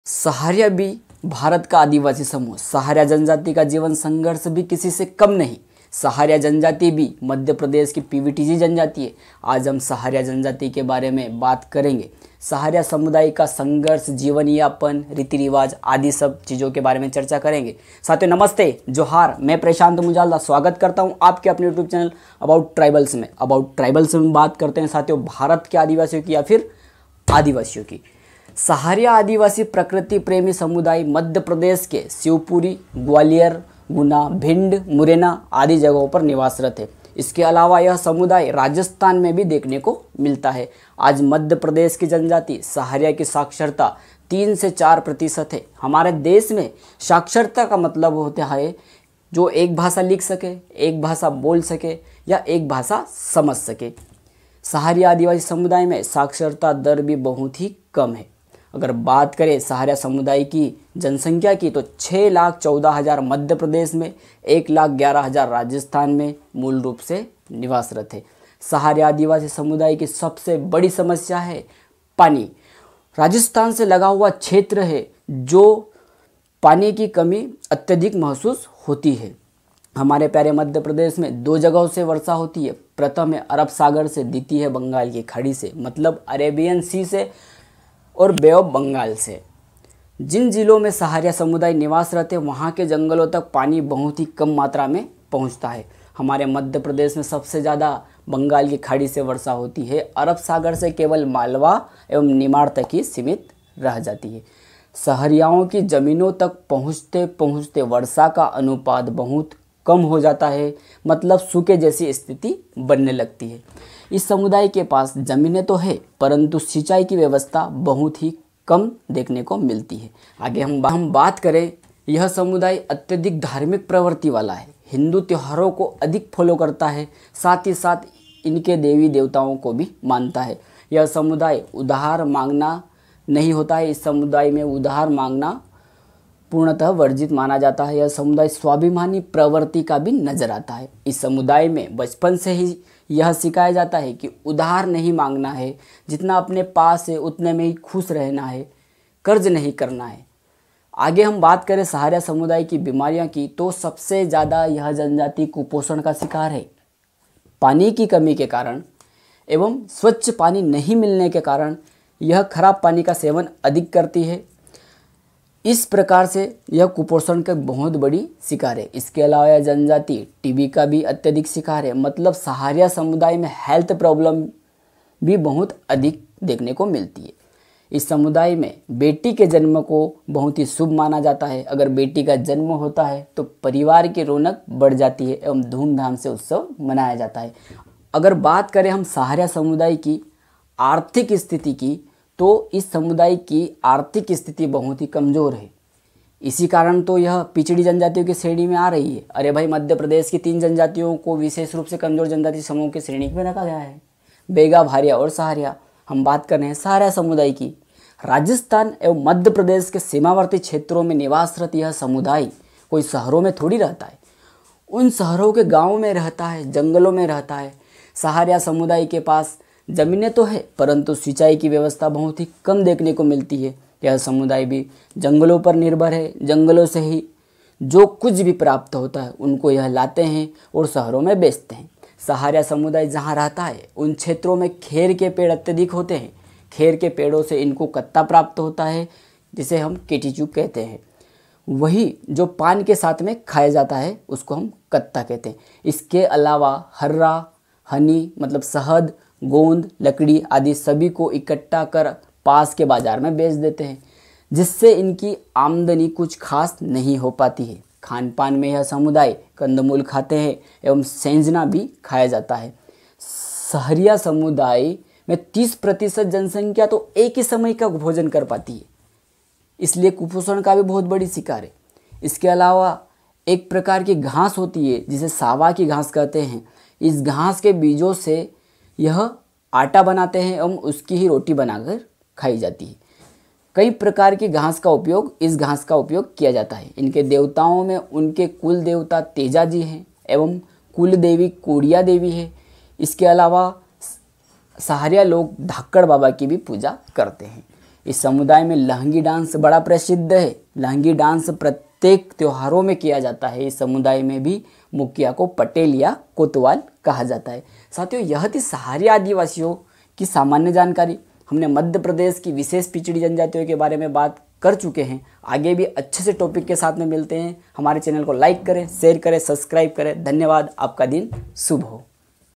सहारिया भी भारत का आदिवासी समूह। सहारिया जनजाति का जीवन संघर्ष भी किसी से कम नहीं। सहारिया जनजाति भी मध्य प्रदेश की पीवीटीजी जनजाति है। आज हम सहारिया जनजाति के बारे में बात करेंगे। सहारिया समुदाय का संघर्ष, जीवन यापन, रीति रिवाज आदि सब चीज़ों के बारे में चर्चा करेंगे। साथियों नमस्ते, जोहार। मैं प्रशांत मुजाला स्वागत करता हूं आपके अपने यूट्यूब चैनल अबाउट ट्राइबल्स में। अबाउट ट्राइबल्स में बात करते हैं साथियों भारत के आदिवासियों की या फिर आदिवासियों की। सहारिया आदिवासी प्रकृति प्रेमी समुदाय मध्य प्रदेश के शिवपुरी, ग्वालियर, गुना, भिंड, मुरैना आदि जगहों पर निवासरत है। इसके अलावा यह समुदाय राजस्थान में भी देखने को मिलता है। आज मध्य प्रदेश की जनजाति सहारिया की साक्षरता 3 से 4% है। हमारे देश में साक्षरता का मतलब होता है जो एक भाषा लिख सके, एक भाषा बोल सके या एक भाषा समझ सके। सहारिया आदिवासी समुदाय में साक्षरता दर भी बहुत ही कम है। अगर बात करें सहारिया समुदाय की जनसंख्या की तो 6,14,000 मध्य प्रदेश में, 1,11,000 राजस्थान में मूल रूप से निवासरत है। सहारिया आदिवासी समुदाय की सबसे बड़ी समस्या है पानी। राजस्थान से लगा हुआ क्षेत्र है जो पानी की कमी अत्यधिक महसूस होती है। हमारे प्यारे मध्य प्रदेश में 2 जगहों से वर्षा होती है। प्रथम है अरब सागर से, द्वितीय है बंगाल की खाड़ी से, मतलब अरेबियन सी से और बे ऑफ बंगाल से। जिन जिलों में सहारिया समुदाय निवास रहते हैं वहाँ के जंगलों तक पानी बहुत ही कम मात्रा में पहुँचता है। हमारे मध्य प्रदेश में सबसे ज़्यादा बंगाल की खाड़ी से वर्षा होती है। अरब सागर से केवल मालवा एवं निमाड़ तक ही सीमित रह जाती है। सहरियाओं की ज़मीनों तक पहुँचते पहुँचते वर्षा का अनुपात बहुत कम हो जाता है, मतलब सूखे जैसी स्थिति बनने लगती है। इस समुदाय के पास ज़मीनें तो है परंतु सिंचाई की व्यवस्था बहुत ही कम देखने को मिलती है। आगे हम बात करें, यह समुदाय अत्यधिक धार्मिक प्रवृत्ति वाला है। हिंदू त्योहारों को अधिक फॉलो करता है, साथ ही साथ इनके देवी देवताओं को भी मानता है। यह समुदाय उधार मांगना नहीं होता है। इस समुदाय में उधार मांगना पूर्णतः वर्जित माना जाता है। यह समुदाय स्वाभिमानी प्रवृत्ति का भी नजर आता है। इस समुदाय में बचपन से ही यह सिखाया जाता है कि उधार नहीं मांगना है, जितना अपने पास है उतने में ही खुश रहना है, कर्ज नहीं करना है। आगे हम बात करें सहारिया समुदाय की बीमारियां की तो सबसे ज़्यादा यह जनजाति कुपोषण का शिकार है। पानी की कमी के कारण एवं स्वच्छ पानी नहीं मिलने के कारण यह खराब पानी का सेवन अधिक करती है। इस प्रकार से यह कुपोषण का बहुत बड़ी शिकार है। इसके अलावा यह जनजाति टीबी का भी अत्यधिक शिकार है, मतलब सहारिया समुदाय में हेल्थ प्रॉब्लम भी बहुत अधिक देखने को मिलती है। इस समुदाय में बेटी के जन्म को बहुत ही शुभ माना जाता है। अगर बेटी का जन्म होता है तो परिवार की रौनक बढ़ जाती है एवं धूमधाम से उत्सव मनाया जाता है। अगर बात करें हम सहारिया समुदाय की आर्थिक स्थिति की तो इस समुदाय की आर्थिक स्थिति बहुत ही कमज़ोर है। इसी कारण तो यह पिछड़ी जनजातियों की श्रेणी में आ रही है। अरे भाई, मध्य प्रदेश की 3 जनजातियों को विशेष रूप से कमज़ोर जनजाति समूह की श्रेणी में रखा गया है, बेगा, भारिया और सहारिया। हम बात कर रहे हैं सहारिया समुदाय की। राजस्थान एवं मध्य प्रदेश के सीमावर्ती क्षेत्रों में निवासरत यह समुदाय कोई शहरों में थोड़ी रहता है, उन शहरों के गाँव में रहता है, जंगलों में रहता है। सहारिया समुदाय के पास ज़मीनें तो है परंतु सिंचाई की व्यवस्था बहुत ही कम देखने को मिलती है। यह समुदाय भी जंगलों पर निर्भर है। जंगलों से ही जो कुछ भी प्राप्त होता है उनको यह लाते हैं और शहरों में बेचते हैं। सहारिया समुदाय जहाँ रहता है उन क्षेत्रों में खेर के पेड़ अत्यधिक होते हैं। खेर के पेड़ों से इनको कत्ता प्राप्त होता है, जिसे हम केटीचूक कहते हैं। वही जो पान के साथ में खाया जाता है उसको हम कत्ता कहते हैं। इसके अलावा हर्रा, हनी मतलब शहद, गोंद, लकड़ी आदि सभी को इकट्ठा कर पास के बाजार में बेच देते हैं, जिससे इनकी आमदनी कुछ खास नहीं हो पाती है। खान पान में यह समुदाय कंदमूल खाते हैं एवं सेंजना भी खाया जाता है। सहारिया समुदाय में 30% जनसंख्या तो एक ही समय का भोजन कर पाती है, इसलिए कुपोषण का भी बहुत बड़ी शिकार है। इसके अलावा एक प्रकार की घास होती है जिसे सावा की घास कहते हैं। इस घास के बीजों से यह आटा बनाते हैं एवं उसकी ही रोटी बनाकर खाई जाती है। कई प्रकार की घास का उपयोग इस घास का उपयोग किया जाता है। इनके देवताओं में उनके कुल देवता तेजा जी हैं एवं कुल देवी कोड़िया देवी है। इसके अलावा सहारिया लोग धाकड़ बाबा की भी पूजा करते हैं। इस समुदाय में लहंगी डांस बड़ा प्रसिद्ध है। लहंगी डांस प्रत्येक त्योहारों में किया जाता है। इस समुदाय में भी मुखिया को पटेल या कोतवाल कहा जाता है। साथियों, यह थी सहारिया आदिवासियों की सामान्य जानकारी। हमने मध्य प्रदेश की विशेष पिछड़ी जनजातियों के बारे में बात कर चुके हैं। आगे भी अच्छे से टॉपिक के साथ में मिलते हैं। हमारे चैनल को लाइक करें, शेयर करें, सब्सक्राइब करें। धन्यवाद। आपका दिन शुभ हो।